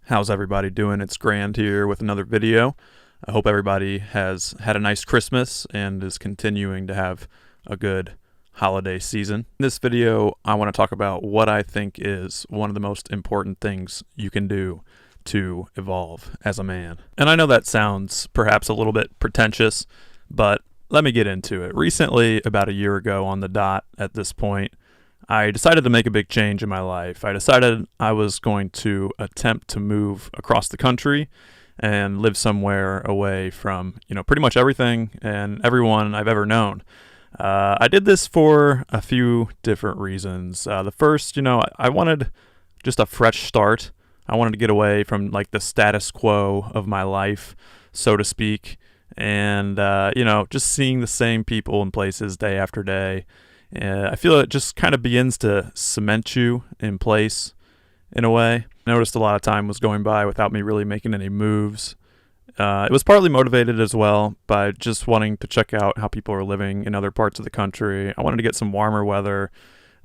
How's everybody doing? It's Grand here with another video. I hope everybody has had a nice Christmas and is continuing to have a good holiday season. In this video, I want to talk about what I think is one of the most important things you can do to evolve as a man. And I know that sounds perhaps a little bit pretentious, but let me get into it. Recently, about a year ago on the dot at this point, I decided to make a big change in my life. I decided I was going to attempt to move across the country and live somewhere away from, pretty much everything and everyone I've ever known. I did this for a few different reasons. The first, I wanted just a fresh start. I wanted to get away from like the status quo of my life, so to speak, and just seeing the same people and places day after day. I feel it just kind of begins to cement you in place in a way. I noticed a lot of time was going by without me really making any moves. It was partly motivated as well by just wanting to check out how people are living in other parts of the country. I wanted to get some warmer weather,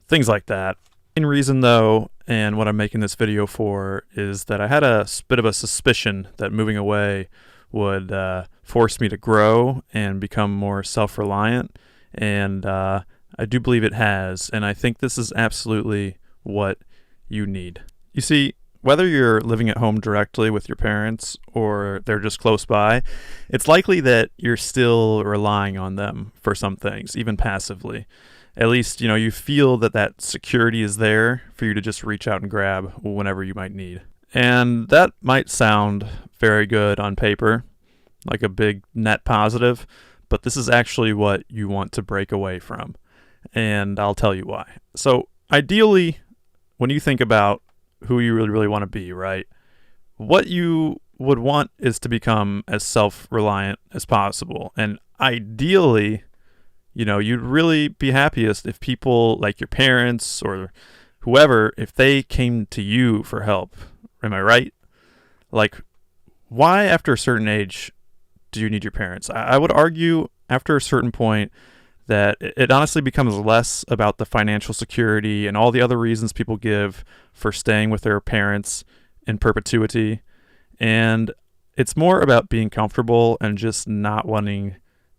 things like that. The main reason though, and what I'm making this video for, is that I had a bit of a suspicion that moving away would force me to grow and become more self-reliant, and I do believe it has, and I think this is absolutely what you need. You see, whether you're living at home directly with your parents or they're just close by, it's likely that you're still relying on them for some things, even passively. At least, you feel that security is there for you to just reach out and grab whenever you might need. And that might sound very good on paper, like a big net positive, but this is actually what you want to break away from. And I'll tell you why. So ideally, when you think about who you really want to be, right, what you would want is to become as self-reliant as possible. And ideally, you'd really be happiest if people like your parents or whoever, if they came to you for help. Am I right? Like, why after a certain age do you need your parents? I would argue after a certain point that it honestly becomes less about the financial security and all the other reasons people give for staying with their parents in perpetuity. And it's more about being comfortable and just not wanting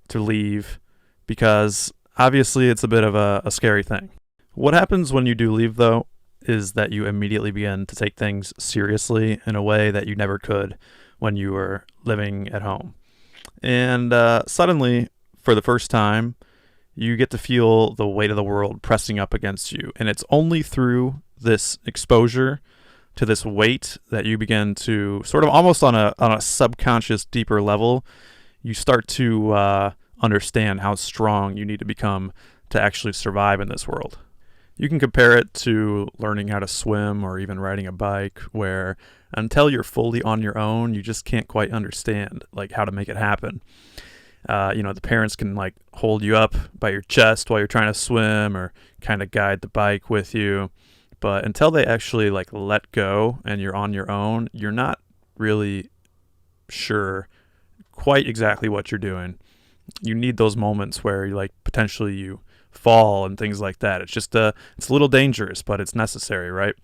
to leave, because obviously it's a bit of a scary thing. What happens when you do leave, though, is that you immediately begin to take things seriously in a way that you never could when you were living at home. And suddenly, for the first time, you get to feel the weight of the world pressing up against you. And it's only through this exposure to this weight that you begin to sort of almost on a subconscious, deeper level, you start to understand how strong you need to become to actually survive in this world. You can compare it to learning how to swim or even riding a bike, where until you're fully on your own, you just can't quite understand like how to make it happen. The parents can like hold you up by your chest while you're trying to swim or kind of guide the bike with you. But until they actually like let go and you're on your own, you're not really sure quite exactly what you're doing. You need those moments where you like potentially you fall and things like that. It's just it's a little dangerous, but it's necessary, right?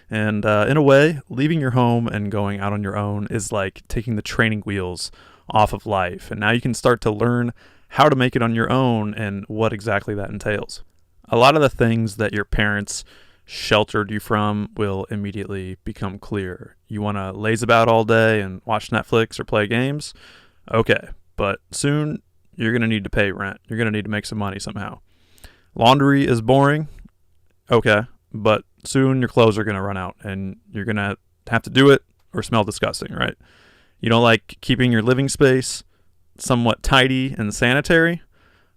And in a way, leaving your home and going out on your own is like taking the training wheels off of life, and now you can start to learn how to make it on your own and what exactly that entails. A lot of the things that your parents sheltered you from will immediately become clear. You want to laze about all day and watch Netflix or play games? Okay, but soon you're going to need to pay rent. You're going to need to make some money somehow. Laundry is boring? Okay, but soon your clothes are going to run out and you're going to have to do it or smell disgusting, right? You don't like keeping your living space somewhat tidy and sanitary?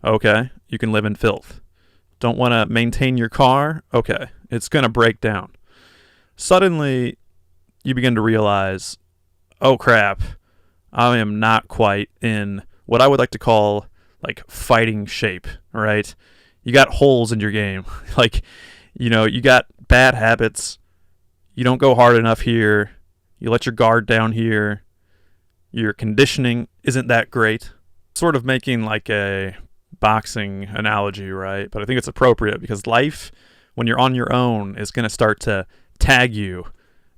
Okay, you can live in filth. Don't want to maintain your car? Okay, it's going to break down. Suddenly, you begin to realize, oh crap, I am not quite in what I would like to call like fighting shape, right? You got holes in your game. Like, you got bad habits. You don't go hard enough here. You let your guard down here. Your conditioning isn't that great. Sort of making like a boxing analogy, right? But I think it's appropriate because life, when you're on your own, is going to start to tag you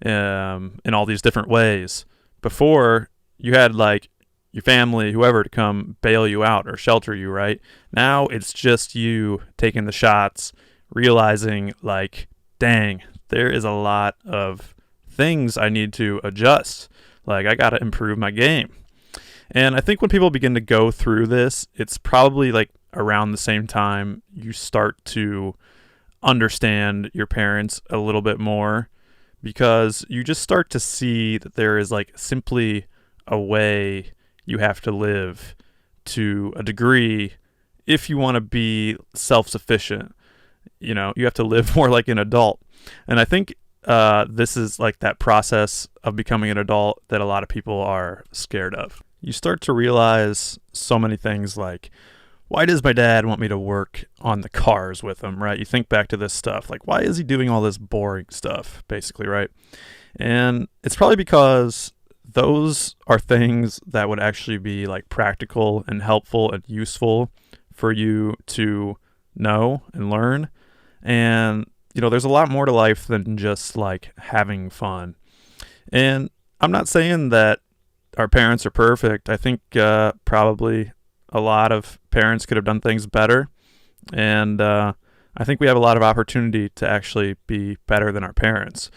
in all these different ways. Before, you had like your family, whoever, to come bail you out or shelter you, right? Now it's just you taking the shots, realizing like, dang, there is a lot of things I need to adjust. Like, I got to improve my game. And I think when people begin to go through this, it's probably like around the same time you start to understand your parents a little bit more, because you just start to see that there is like simply a way you have to live to a degree if you want to be self-sufficient. You know, you have to live more like an adult. And I think this is like that process of becoming an adult that a lot of people are scared of. You start to realize so many things like, why does my dad want me to work on the cars with him, right? You think back to this stuff, like, why is he doing all this boring stuff, basically, right? And it's probably because those are things that would actually be like practical and helpful and useful for you to know and learn. And, you know, there's a lot more to life than just like having fun. And I'm not saying that our parents are perfect. I think probably a lot of parents could have done things better. And I think we have a lot of opportunity to actually be better than our parents.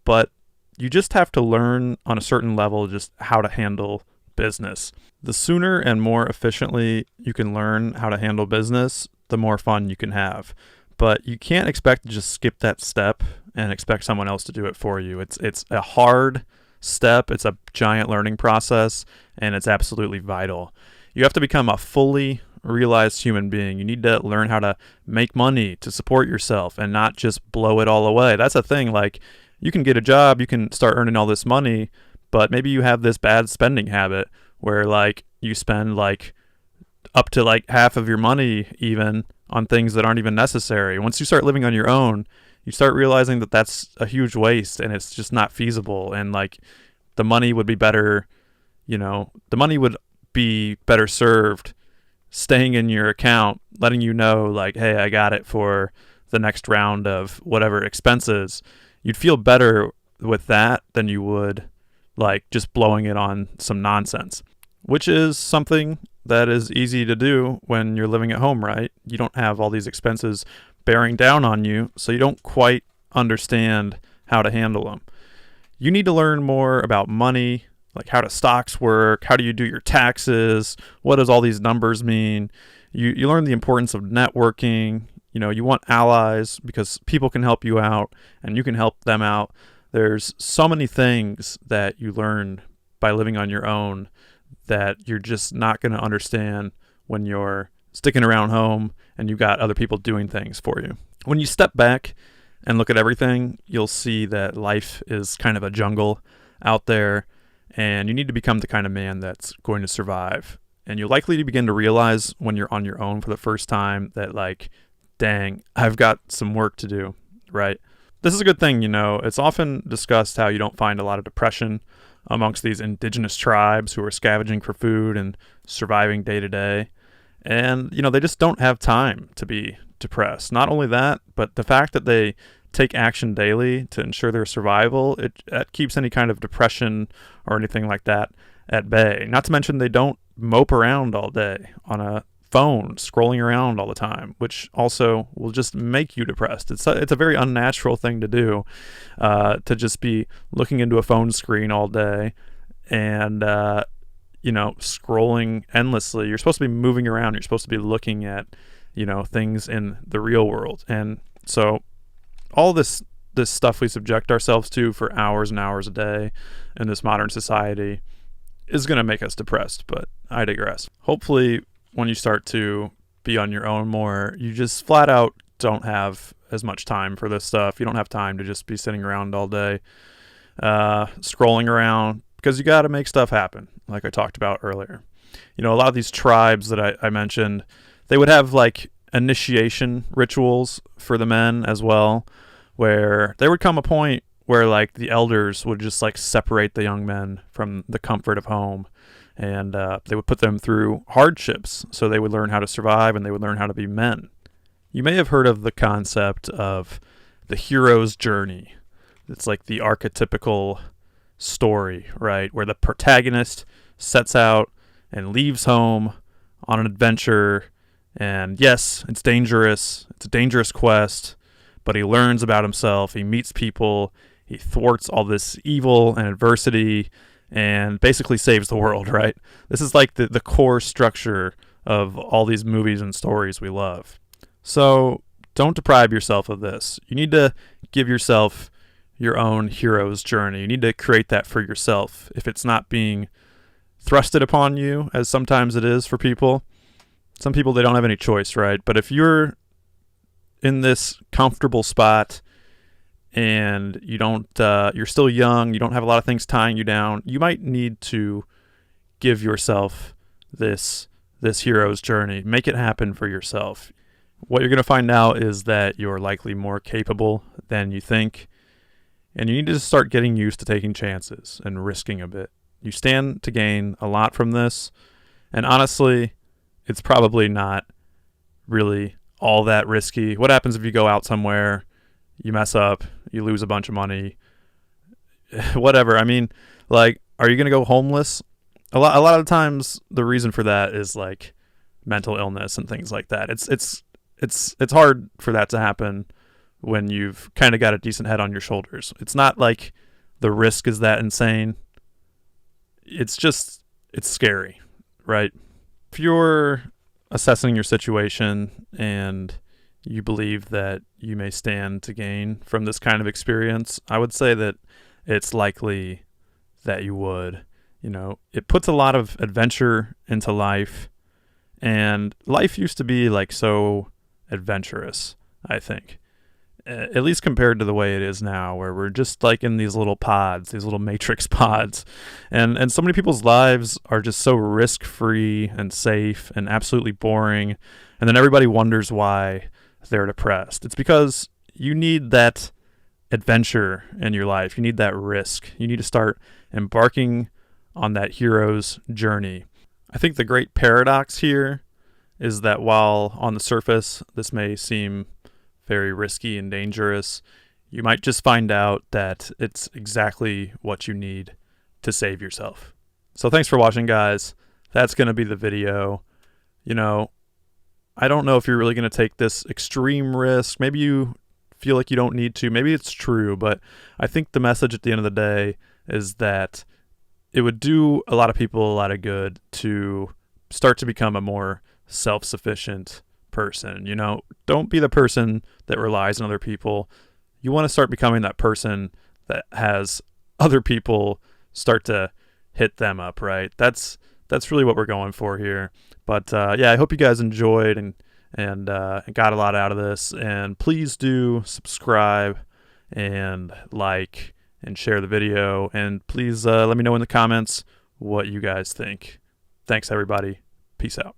But you just have to learn on a certain level just how to handle business. The sooner and more efficiently you can learn how to handle business, the more fun you can have. But you can't expect to just skip that step and expect someone else to do it for you. It's a hard step. It's a giant learning process, and it's absolutely vital. You have to become a fully realized human being. You need to learn how to make money to support yourself and not just blow it all away. That's a thing. Like, you can get a job, you can start earning all this money, but maybe you have this bad spending habit where like you spend like up to like half of your money even on things that aren't even necessary. Once you start living on your own, you start realizing that that's a huge waste and it's just not feasible. And like, the money would be better, you know, the money would be better served staying in your account, letting you know like, hey, I got it for the next round of whatever expenses. You'd feel better with that than you would like just blowing it on some nonsense, which is something that is easy to do when you're living at home, right? You don't have all these expenses bearing down on you, so you don't quite understand how to handle them. You need to learn more about money, like how do stocks work, how do you do your taxes, what does all these numbers mean? You learn the importance of networking. You know, you want allies because people can help you out and you can help them out. There's so many things that you learn by living on your own that you're just not going to understand when you're sticking around home and you've got other people doing things for you. When you step back and look at everything, you'll see that life is kind of a jungle out there, and you need to become the kind of man that's going to survive. And you're likely to begin to realize when you're on your own for the first time that like, dang, I've got some work to do, right? This is a good thing, you know. It's often discussed how you don't find a lot of depression amongst these indigenous tribes who are scavenging for food and surviving day to day. And, you know, they just don't have time to be depressed. Not only that, but the fact that they take action daily to ensure their survival, it keeps any kind of depression or anything like that at bay. Not to mention they don't mope around all day on a phone scrolling around all the time, which also will just make you depressed. It's a very unnatural thing to do, to just be looking into a phone screen all day and you know, scrolling endlessly. You're supposed to be moving around. You're supposed to be looking at, you know, things in the real world. And so all this stuff we subject ourselves to for hours and hours a day in this modern society is going to make us depressed, but I digress. Hopefully when you start to be on your own more, you just flat out don't have as much time for this stuff. You don't have time to just be sitting around all day, scrolling around, because you got to make stuff happen, like I talked about earlier. You know, a lot of these tribes that I mentioned, they would have like initiation rituals for the men as well, where there would come a point where like the elders would just like separate the young men from the comfort of home, and they would put them through hardships so they would learn how to survive and they would learn how to be men. You may have heard of the concept of the hero's journey, It's like the archetypical story, right? Where the protagonist sets out and leaves home on an adventure. And yes, it's dangerous. It's a dangerous quest, but he learns about himself. He meets people. He thwarts all this evil and adversity and basically saves the world, right? This is like the core structure of all these movies and stories we love. So don't deprive yourself of this. You need to give yourself your own hero's journey. You need to create that for yourself. If it's not being thrusted upon you, as sometimes it is for people, some people, they don't have any choice, right? But if you're in this comfortable spot and you don't, you're still young, you don't have a lot of things tying you down, you might need to give yourself this hero's journey. Make it happen for yourself. What you're going to find out is that you're likely more capable than you think, and you need to start getting used to taking chances and risking a bit. You stand to gain a lot from this, and honestly, it's probably not really all that risky. What happens if you go out somewhere, you mess up, you lose a bunch of money, whatever? I mean, like, are you going to go homeless? A lot of times the reason for that is like mental illness and things like that. It's hard for that to happen when you've kind of got a decent head on your shoulders. It's not like the risk is that insane. It's scary, right? If you're assessing your situation and you believe that you may stand to gain from this kind of experience, I would say that it's likely that you would. You know, it puts a lot of adventure into life, and life used to be like so adventurous, I think. At least compared to the way it is now, where we're just like in these little pods, these little matrix pods. And so many people's lives are just so risk-free and safe and absolutely boring. And then everybody wonders why they're depressed. It's because you need that adventure in your life. You need that risk. You need to start embarking on that hero's journey. I think the great paradox here is that while on the surface this may seem very risky and dangerous, you might just find out that it's exactly what you need to save yourself. So thanks for watching, guys. That's going to be the video. You know, I don't know if you're really going to take this extreme risk. Maybe you feel like you don't need to. Maybe it's true, but I think the message at the end of the day is that it would do a lot of people a lot of good to start to become a more self-sufficient person. You know, don't be the person that relies on other people. You want to start becoming that person that has other people start to hit them up, right? That's really what we're going for here. But yeah, I hope you guys enjoyed and got a lot out of this. And please do subscribe and like and share the video. And please let me know in the comments what you guys think. Thanks, everybody. Peace out.